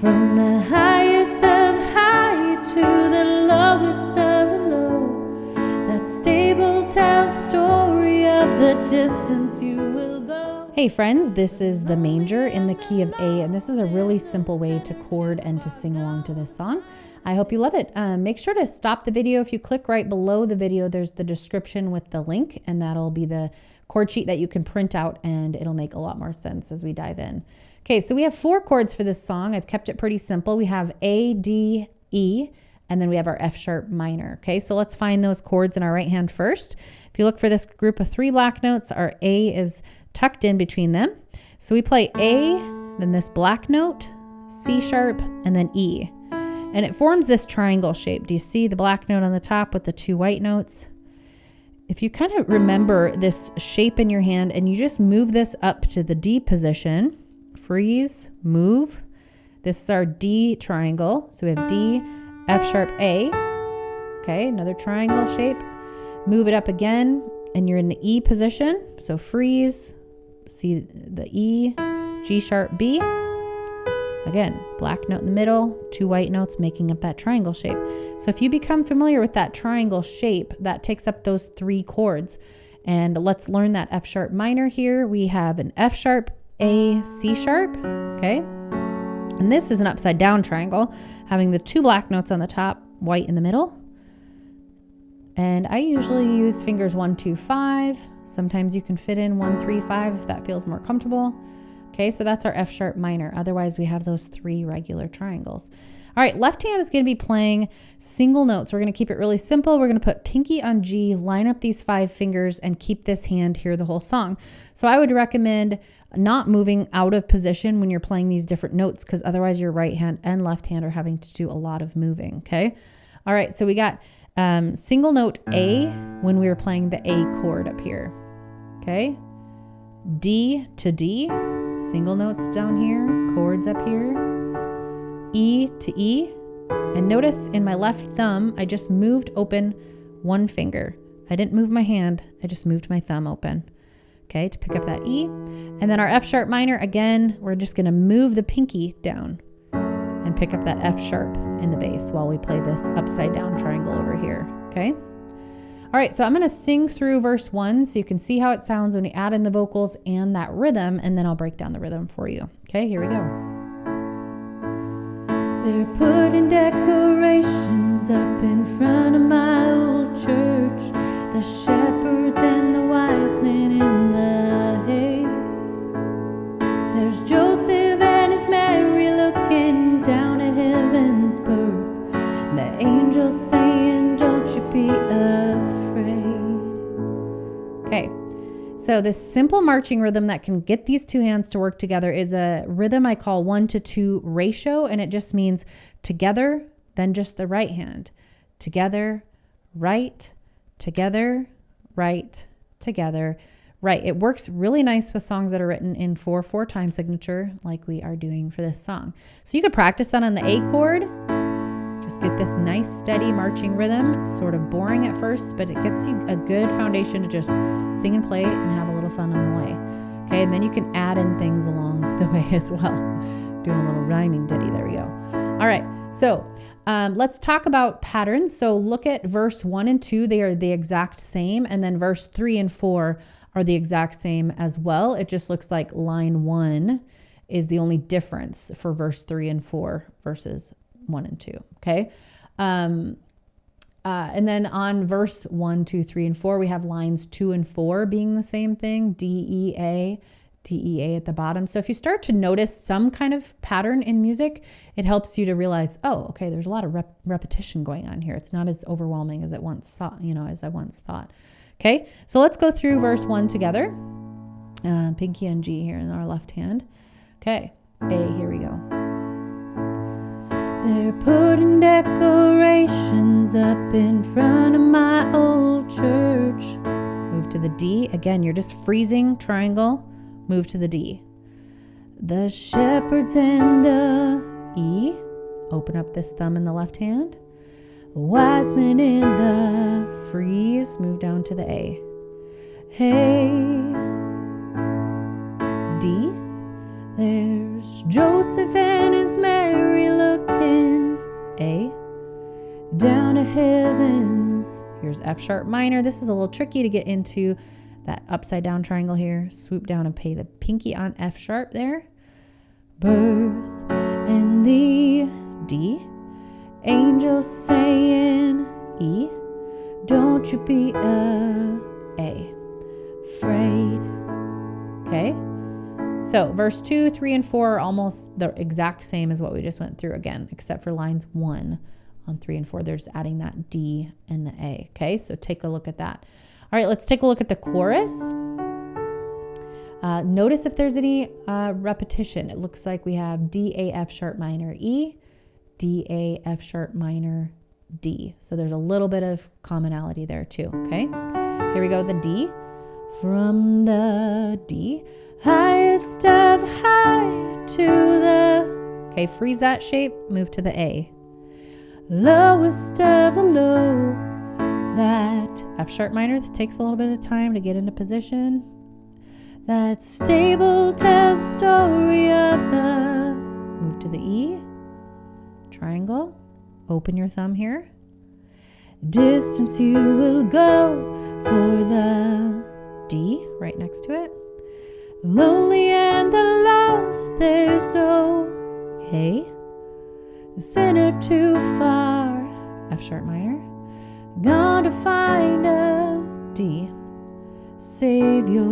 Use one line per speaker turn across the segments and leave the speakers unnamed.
From the highest of the high to the lowest of the low, that stable tells story of the distance you will go. Hey friends, this is the Manger in the key of A, and this is a really simple way to chord and to sing along to this song. I hope you love it. Make sure to stop the video. If you click right below the video, there's the description with the link, and that'll be the chord sheet that you can print out, and it'll make a lot more sense as we dive in. Okay, so we have 4 chords for this song. I've kept it pretty simple. We have A, D, E, and then we have our F sharp minor. Okay, so let's find those chords in our right hand first. If you look for this group of 3 black notes, our A is tucked in between them. So we play A, then this black note, C sharp, and then E. And it forms this triangle shape. Do you see the black note on the top with the 2 white notes? If you kind of remember this shape in your hand and you just move this up to the D position, freeze, move. This is our D triangle. So we have D, F sharp, A. Okay, another triangle shape. Move it up again and you're in the E position. So freeze, see the E, G sharp, B. Again, black note in the middle, 2 white notes making up that triangle shape. So if you become familiar with that triangle shape, that takes up those 3 chords. And let's learn that F sharp minor here. We have an F sharp, A, C sharp, okay? And this is an upside down triangle, having the 2 black notes on the top, white in the middle. And I usually use fingers 1, 2, 5. Sometimes you can fit in 1, 3, 5 if that feels more comfortable. Okay, so that's our F sharp minor. Otherwise, we have those 3 regular triangles. All right, left hand is going to be playing single notes. We're going to keep it really simple. We're going to put pinky on G, line up these 5 fingers, and keep this hand here the whole song. So I would recommend not moving out of position when you're playing these different notes, because otherwise your right hand and left hand are having to do a lot of moving, okay? All right, so we got single note A when we were playing the A chord up here, okay? D to D, single notes down here, chords up here, E to E, and notice in my left thumb, I just moved open 1 finger. I didn't move my hand, I just moved my thumb open, okay, to pick up that E. And then our F sharp minor, again, we're just gonna move the pinky down and pick up that F sharp in the bass while we play this upside down triangle over here, okay? All right, so I'm gonna sing through verse 1 so you can see how it sounds when we add in the vocals and that rhythm, and then I'll break down the rhythm for you. Okay, here we go. They're putting decorations up in front of my old church, the shepherds and the wise men in the hay. There's Joseph and his Mary looking down at heaven's birth, and the angels saying, don't you be afraid. Okay, so this simple marching rhythm that can get these 2 hands to work together is a rhythm I call 1-to-2 ratio, and it just means together, then just the right hand. Together, right, together, right, together, right. It works really nice with songs that are written in 4/4 time signature like we are doing for this song. So you could practice that on the A chord. Just get this nice steady marching rhythm. It's sort of boring at first, but it gets you a good foundation to just sing and play and have a little fun on the way. Okay, and then you can add in things along the way as well. Doing a little rhyming ditty, there we go. All right, so let's talk about patterns. So look at verse 1 and 2, they are the exact same, and then verse 3 and 4 are the exact same as well. It just looks like line 1 is the only difference for verse 3 and 4 versus 1 and 2, okay? And then on verse 1, 2, 3, and 4, we have lines 2 and 4 being the same thing, D, E, A at the bottom. So if you start to notice some kind of pattern in music, it helps you to realize, oh, okay, there's a lot of repetition going on here. It's not as overwhelming as it once saw, as I once thought. Okay, so let's go through verse 1 together. Pinky and G here in our left hand. Okay, A, here we go. They're putting decorations up in front of my old church. Move to the D. Again, you're just freezing, triangle. Move to the D. The shepherds and the E. Open up this thumb in the left hand. Wise men in the freeze. Move down to the A. Hey. D. There's Joseph and his Mary looking, A, down to heavens. Here's F sharp minor. This is a little tricky to get into that upside down triangle here. Swoop down and play the pinky on F sharp there. Birth and the D. Angels saying E. Don't you be A. Afraid. Okay. So verse 2, 3, and 4 are almost the exact same as what we just went through again, except for lines 1 on 3 and 4. They're just adding that D and the A. Okay, so take a look at that. All right, let's take a look at the chorus. Notice if there's any repetition. It looks like we have D, A, F sharp minor, E, D, A, F sharp minor, D. So there's a little bit of commonality there too, okay? Here we go, the D. From the D, highest of high to the, okay, freeze that shape, move to the A. Lowest of the low, that F sharp minor, this takes a little bit of time to get into position. That stable tells the story of the, move to the E, triangle, open your thumb here. Distance you will go for the D, right next to it. Lonely and the lost, there's no A. The sinner too far, F sharp minor. Gone to find a D. Savior,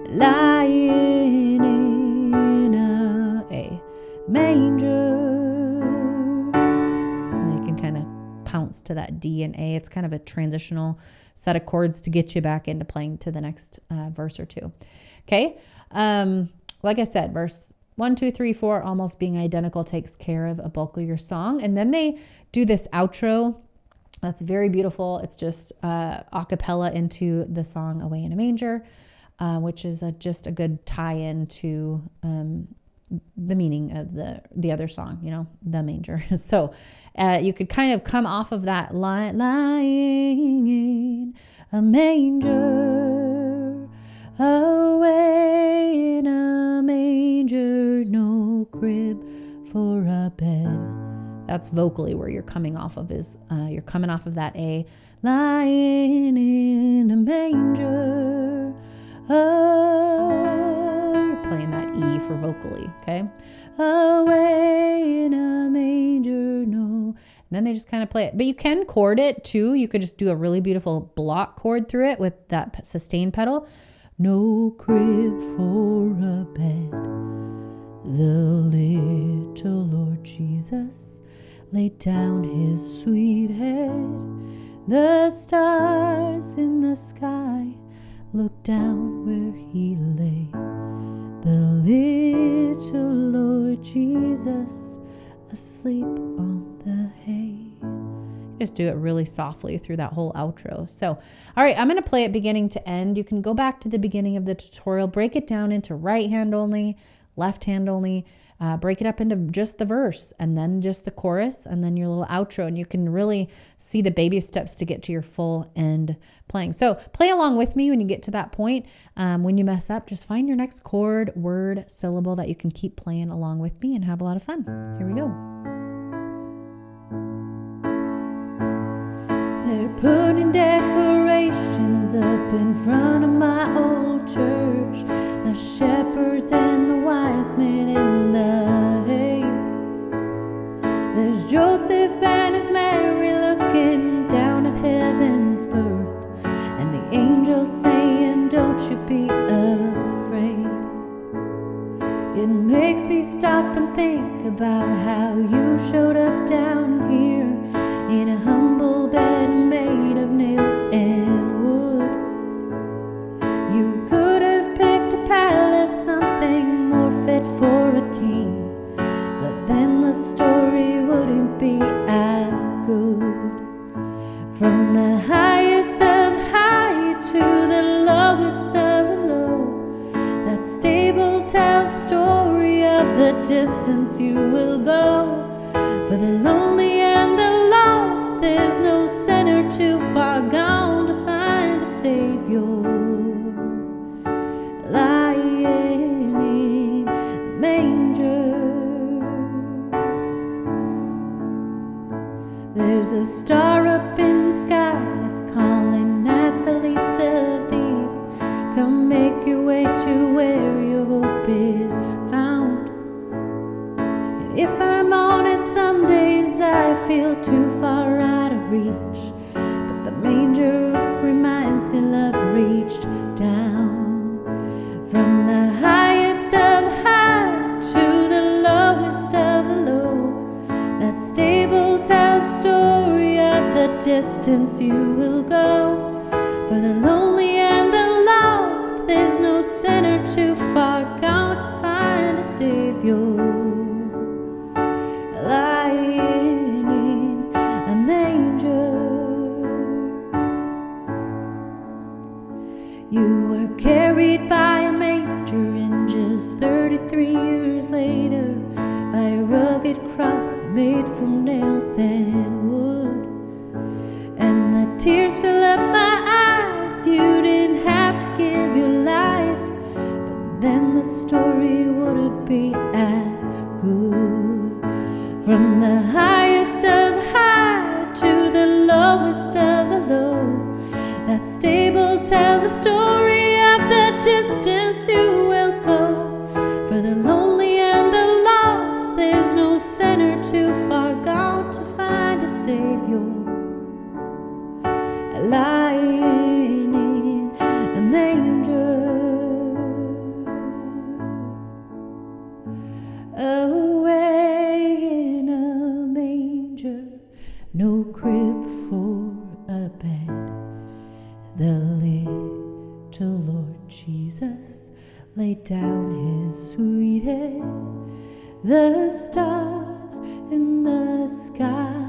lying in a manger. And then you can kind of pounce to that D and A. It's kind of a transitional set of chords to get you back into playing to the next verse or two. Okay. Like I said, verse 1, 2, 3, 4 almost being identical takes care of a bulk of your song. And then they do this outro. That's very beautiful. It's just a cappella into the song Away in a Manger, which is just a good tie-in to the meaning of the other song, you know, the manger. So you could kind of come off of that lying in a manger, away in a manger, no crib for a bed. That's vocally where you're coming off of you're coming off of that A, lying in a manger. Oh, you're playing that E for vocally, okay? Away in a manger, no. And then they just kind of play it. But you can chord it too. You could just do a really beautiful block chord through it with that sustain pedal. No crib for a bed. The little Lord Jesus laid down his sweet head. The stars in the sky looked down where he lay. The little Lord Jesus asleep on the hay. Just do it really softly through that whole outro. So, all right, I'm going to play it beginning to end. You can go back to the beginning of the tutorial, break it down into right hand only, left hand only. Break it up into just the verse and then just the chorus and then your little outro, and you can really see the baby steps to get to your full end playing. So play along with me when you get to that point. When you mess up, just find your next chord, word, syllable that you can keep playing along with me and have a lot of fun. Here we go. They're putting decorations up in front of my old church. The shepherds and the wise men in the hay. There's Joseph and his Mary looking down at heaven's birth, and the angels saying, don't you be afraid. It makes me stop and think about how you showed up down here in a humble bed made of nails and wood. You could have picked a palace, something more fit for a king, but then the story wouldn't be as good. From the highest of high to the lowest of the low, that stable tells story of the distance you will go. For the lonely and the lost, there's no sinner too far gone to find a Savior. Lying There's a star up in the sky that's calling at the least of these. Come make your way to where your hope is found. And if I'm honest, some days I feel too far out of reach, but the manger reminds me love reached down. From the highest of high to the lowest of the low, that stable tells story of the distance you will go. For the lonely and the lost, there's no sinner too far gone to find a Savior, lying in a manger. You were carried by a manger, and just 33 years later, by a rugged cross made from nails and wood. And the tears fill up my eyes. You didn't have to give your life, but then the story wouldn't be as good. From the highest of high to the lowest of the low, that stable tells a story of the distance you will go. For the lonely and the lost, there's no sinner too far gone to find a Savior, lying in a manger. Away in a manger, no crib for a bed, the little Lord Jesus laid down his sweet head. The stars in the sky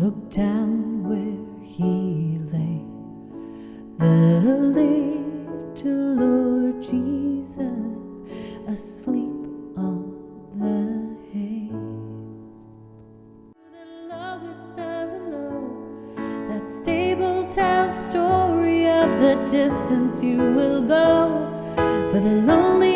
looked down where he lay. The little Lord Jesus asleep on the hay. The lowest of the low, that stable tells story of the distance you will go. For the lonely